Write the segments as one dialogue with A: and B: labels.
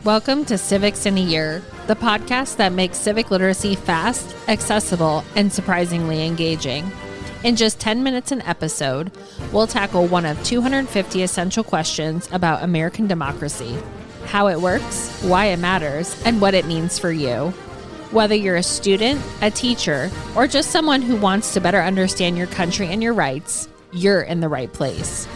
A: Welcome to Civics in a Year, the podcast that makes civic literacy fast, accessible, and surprisingly engaging. In just 10 minutes an episode, we'll tackle one of 250 essential questions about American democracy, how it works, why it matters, and what it means for you. Whether you're a student, a teacher, or just someone who wants to better understand your country and your rights, you're in the right place.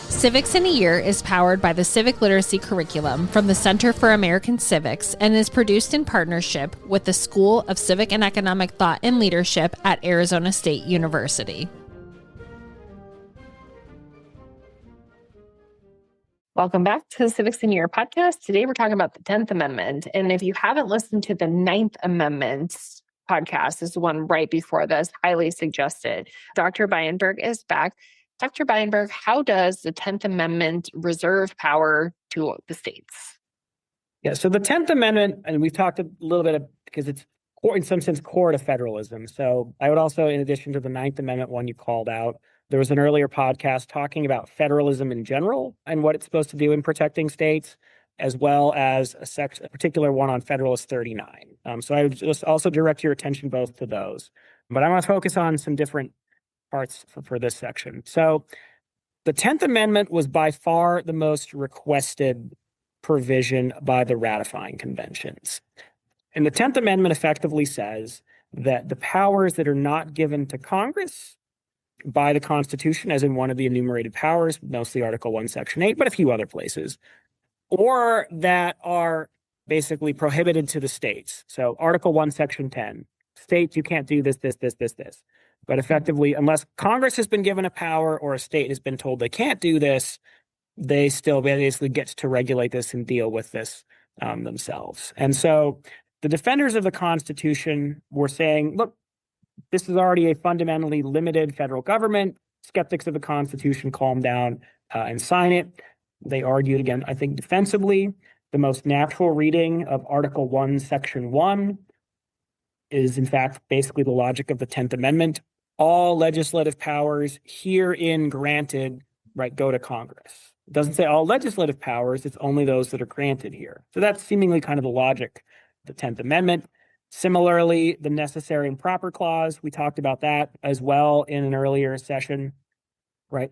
A: Civics in a Year is powered by the Civic Literacy Curriculum from the Center for American Civics and is produced in partnership with the School of Civic and Economic Thought and Leadership at Arizona State University. Welcome back to the Civics in a Year podcast. Today we're talking about the 10th Amendment. And if you haven't listened to the 9th Amendment podcast, this is the one right before this, highly suggested. Dr. Bienberg is back. Dr. Bienberg, how does the 10th Amendment reserve power to the states?
B: Yeah, so the 10th Amendment, and we've talked a little bit because it's in some sense core to federalism. So I would also, in addition to the 9th Amendment one you called out, there was an earlier podcast talking about federalism in general and what it's supposed to do in protecting states, as well as a particular one on Federalist 39. So I would just also direct your attention both to those. But I want to focus on some different parts for this section. So the 10th Amendment was by far the most requested provision by the ratifying conventions. And the 10th Amendment effectively says that the powers that are not given to Congress by the Constitution, as in one of the enumerated powers, mostly Article 1, Section 8, but a few other places, or that are basically prohibited to the states. So Article 1, Section 10, states, you can't do this. But effectively, unless Congress has been given a power or a state has been told they can't do this, they still basically get to regulate this and deal with this themselves. And so the defenders of the Constitution were saying, look, this is already a fundamentally limited federal government. Skeptics of the Constitution calm down and sign it. They argued, again, I think defensively, the most natural reading of Article 1, Section 1 is, in fact, basically the logic of the 10th Amendment. All legislative powers herein granted, right, go to Congress. It doesn't say all legislative powers, it's only those that are granted here. So that's seemingly kind of the logic of the 10th Amendment. Similarly, the necessary and proper clause, we talked about that as well in an earlier session, right?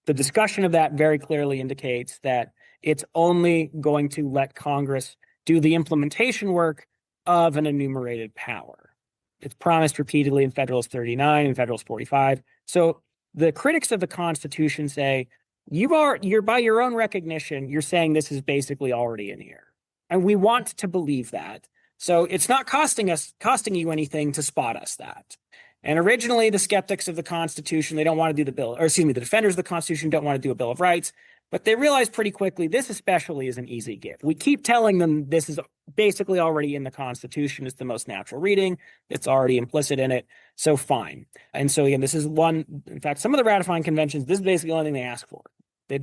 B: The discussion of that very clearly indicates that it's only going to let Congress do the implementation work of an enumerated power. It's promised repeatedly in Federalist 39 and Federalist 45. So the critics of the Constitution say, you're by your own recognition, you're saying this is basically already in here. And we want to believe that. So it's not costing you anything to spot us that. And originally, the skeptics of the Constitution, they don't want to do the defenders of the Constitution don't want to do a Bill of Rights. But they realized pretty quickly, this especially is an easy give. We keep telling them this is basically already in the Constitution. It's the most natural reading. It's already implicit in it. So fine. And so again, this is one, in fact, some of the ratifying conventions, this is basically the only thing they ask for. They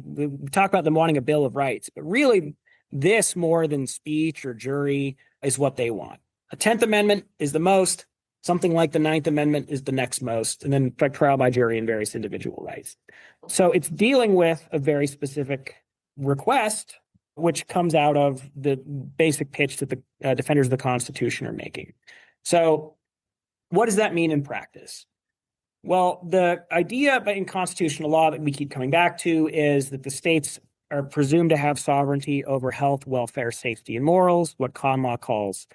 B: talk about them wanting a Bill of Rights, but really this more than speech or jury is what they want. A 10th Amendment is the most. Something like the 9th Amendment is the next most, and then trial by jury and various individual rights. So it's dealing with a very specific request, which comes out of the basic pitch that the defenders of the Constitution are making. So what does that mean in practice? Well, the idea in constitutional law that we keep coming back to is that the states are presumed to have sovereignty over health, welfare, safety, and morals, what common law calls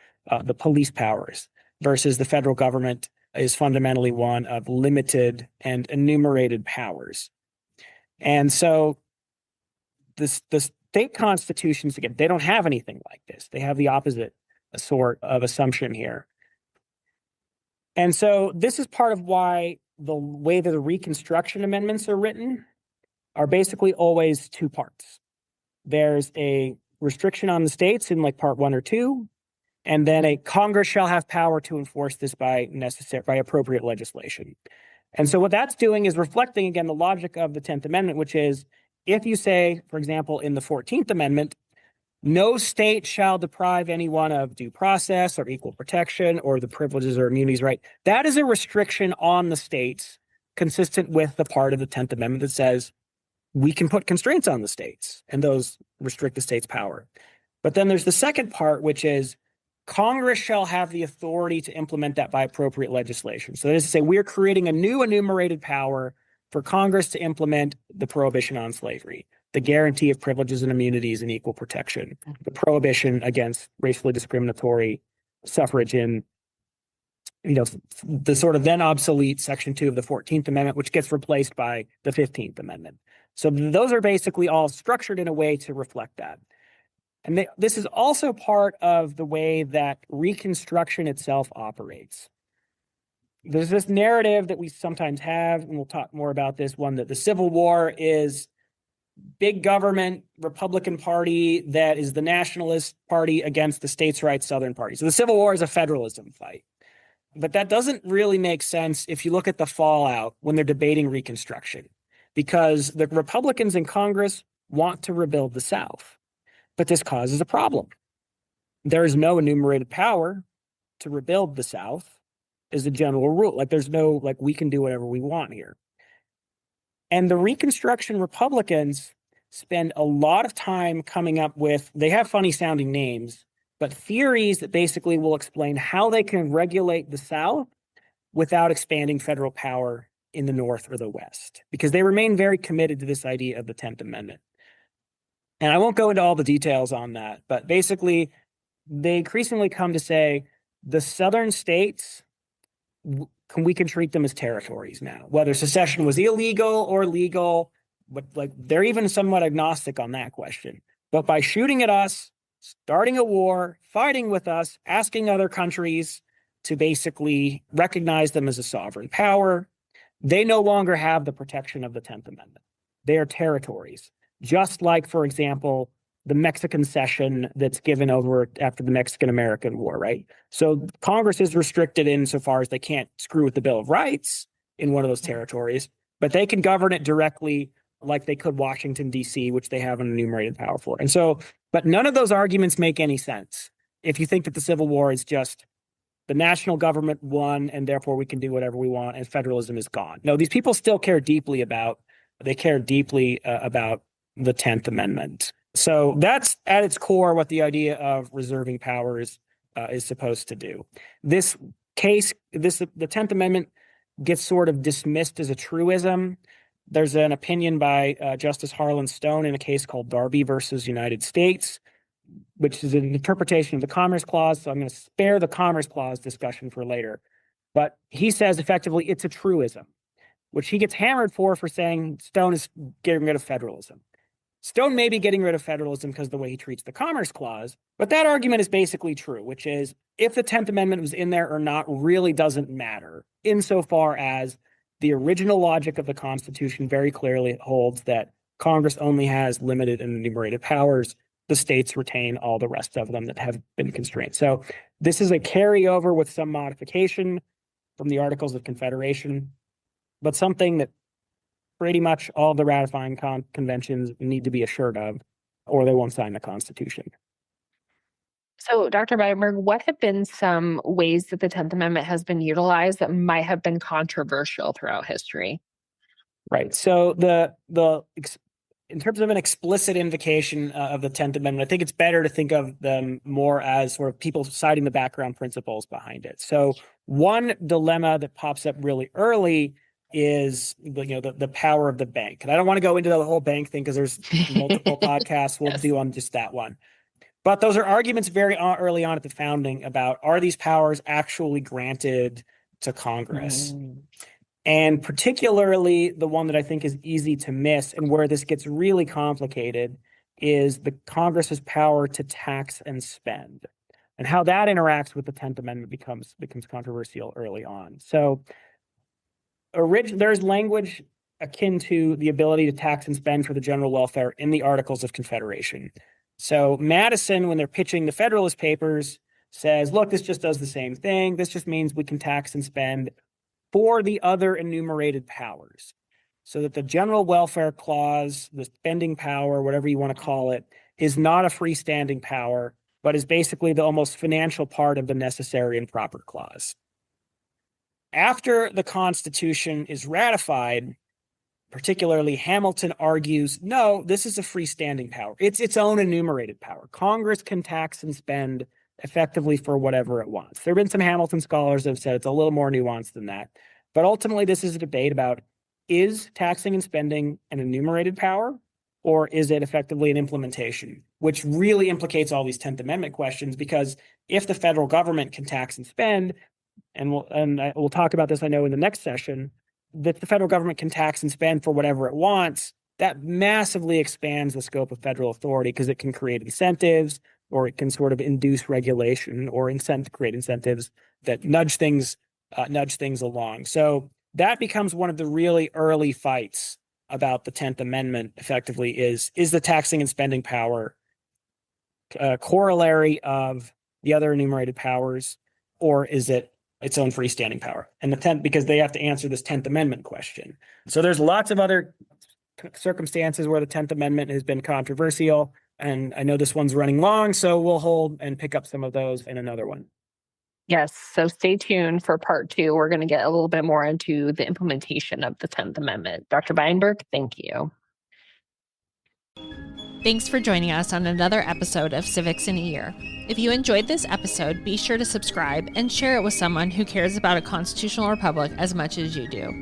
B: the police powers, versus the federal government is fundamentally one of limited and enumerated powers. And so the state constitutions, again, they don't have anything like this. They have the opposite sort of assumption here. And so this is part of why the way that the Reconstruction Amendments are written are basically always two parts. There's a restriction on the states in like part 1 or 2, and then a Congress shall have power to enforce this by appropriate legislation. And so what that's doing is reflecting, again, the logic of the 10th Amendment, which is if you say, for example, in the 14th Amendment, no state shall deprive anyone of due process or equal protection or the privileges or immunities, right? That is a restriction on the states consistent with the part of the 10th Amendment that says we can put constraints on the states and those restrict the state's power. But then there's the second part, which is Congress shall have the authority to implement that by appropriate legislation. So that is to say, we're creating a new enumerated power for Congress to implement the prohibition on slavery, the guarantee of privileges and immunities and equal protection, the prohibition against racially discriminatory suffrage in, the sort of then obsolete Section 2 of the 14th Amendment, which gets replaced by the 15th Amendment. So those are basically all structured in a way to reflect that. And this is also part of the way that Reconstruction itself operates. There's this narrative that we sometimes have, and we'll talk more about this one, that the Civil War is big government, Republican Party that is the nationalist party against the states' rights Southern party. So the Civil War is a federalism fight. But that doesn't really make sense if you look at the fallout when they're debating Reconstruction, because the Republicans in Congress want to rebuild the South. But this causes a problem. There is no enumerated power to rebuild the South as a general rule. There's no, we can do whatever we want here. And the Reconstruction Republicans spend a lot of time coming up with, they have funny sounding names, but theories that basically will explain how they can regulate the South without expanding federal power in the North or the West, because they remain very committed to this idea of the 10th Amendment. And I won't go into all the details on that, but basically, they increasingly come to say the Southern states, we can treat them as territories now, whether secession was illegal or legal, but they're even somewhat agnostic on that question. But by shooting at us, starting a war, fighting with us, asking other countries to basically recognize them as a sovereign power, they no longer have the protection of the 10th Amendment. They are territories. Just like, for example, the Mexican cession that's given over after the Mexican-American War, right? So Congress is restricted insofar as they can't screw with the Bill of Rights in one of those territories, but they can govern it directly like they could Washington, D.C., which they have an enumerated power for. And so, but none of those arguments make any sense if you think that the Civil War is just the national government won and therefore we can do whatever we want and federalism is gone. No, these people still care deeply about the 10th Amendment. So that's at its core what the idea of reserving powers is supposed to do. This case, the 10th Amendment gets sort of dismissed as a truism. There's an opinion by Justice Harlan Stone in a case called Darby versus United States, which is an interpretation of the Commerce Clause. So I'm going to spare the Commerce Clause discussion for later. But he says effectively it's a truism, which he gets hammered for saying Stone is getting rid of federalism. Stone may be getting rid of federalism because of the way he treats the Commerce Clause, but that argument is basically true, which is if the 10th Amendment was in there or not really doesn't matter, insofar as the original logic of the Constitution very clearly holds that Congress only has limited and enumerated powers. The states retain all the rest of them that have been constrained. So this is a carryover with some modification from the Articles of Confederation, but something that pretty much all the ratifying conventions need to be assured of, or they won't sign the Constitution.
A: So, Dr. Beidenberg, what have been some ways that the 10th Amendment has been utilized that might have been controversial throughout history?
B: Right. So in terms of an explicit invocation of the 10th Amendment, I think it's better to think of them more as sort of people citing the background principles behind it. So one dilemma that pops up really early is the power of the bank. And I don't want to go into the whole bank thing because there's multiple podcasts we'll do on just that one. But those are arguments very early on at the founding about, are these powers actually granted to Congress? And particularly the one that I think is easy to miss and where this gets really complicated is the Congress's power to tax and spend, and how that interacts with the 10th Amendment becomes controversial early on. So there's language akin to the ability to tax and spend for the general welfare in the Articles of Confederation. So Madison, when they're pitching the Federalist Papers, says, look, this just does the same thing. This just means we can tax and spend for the other enumerated powers. So that the general welfare clause, the spending power, whatever you want to call it, is not a freestanding power, but is basically the almost financial part of the necessary and proper clause. After the Constitution is ratified, particularly Hamilton argues, no, this is a freestanding power. It's its own enumerated power. Congress can tax and spend effectively for whatever it wants. There have been some Hamilton scholars that have said it's a little more nuanced than that. But ultimately, this is a debate about, is taxing and spending an enumerated power, or is it effectively an implementation, which really implicates all these 10th Amendment questions, because if the federal government can tax and spend, and we'll talk about this, I know, in the next session, that the federal government can tax and spend for whatever it wants, that massively expands the scope of federal authority, because it can create incentives, or it can sort of induce regulation or create incentives that nudge things along. So that becomes one of the really early fights about the 10th Amendment, effectively, is the taxing and spending power a corollary of the other enumerated powers, or is it its own freestanding power? And because they have to answer this 10th Amendment question. So there's lots of other circumstances where the 10th Amendment has been controversial, and I know this one's running long, so we'll hold and pick up some of those in another one.
C: Yes, so stay tuned for part 2. We're going to get a little bit more into the implementation of the 10th Amendment. Dr. Weinberg, thank you.
A: Thanks for joining us on another episode of Civics in a Year. If you enjoyed this episode, be sure to subscribe and share it with someone who cares about a constitutional republic as much as you do.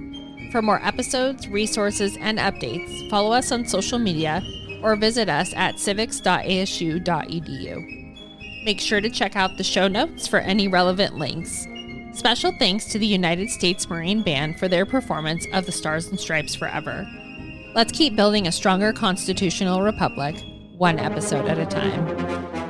A: For more episodes, resources, and updates, follow us on social media or visit us at civics.asu.edu. Make sure to check out the show notes for any relevant links. Special thanks to the United States Marine Band for their performance of the Stars and Stripes Forever. Let's keep building a stronger constitutional republic, one episode at a time.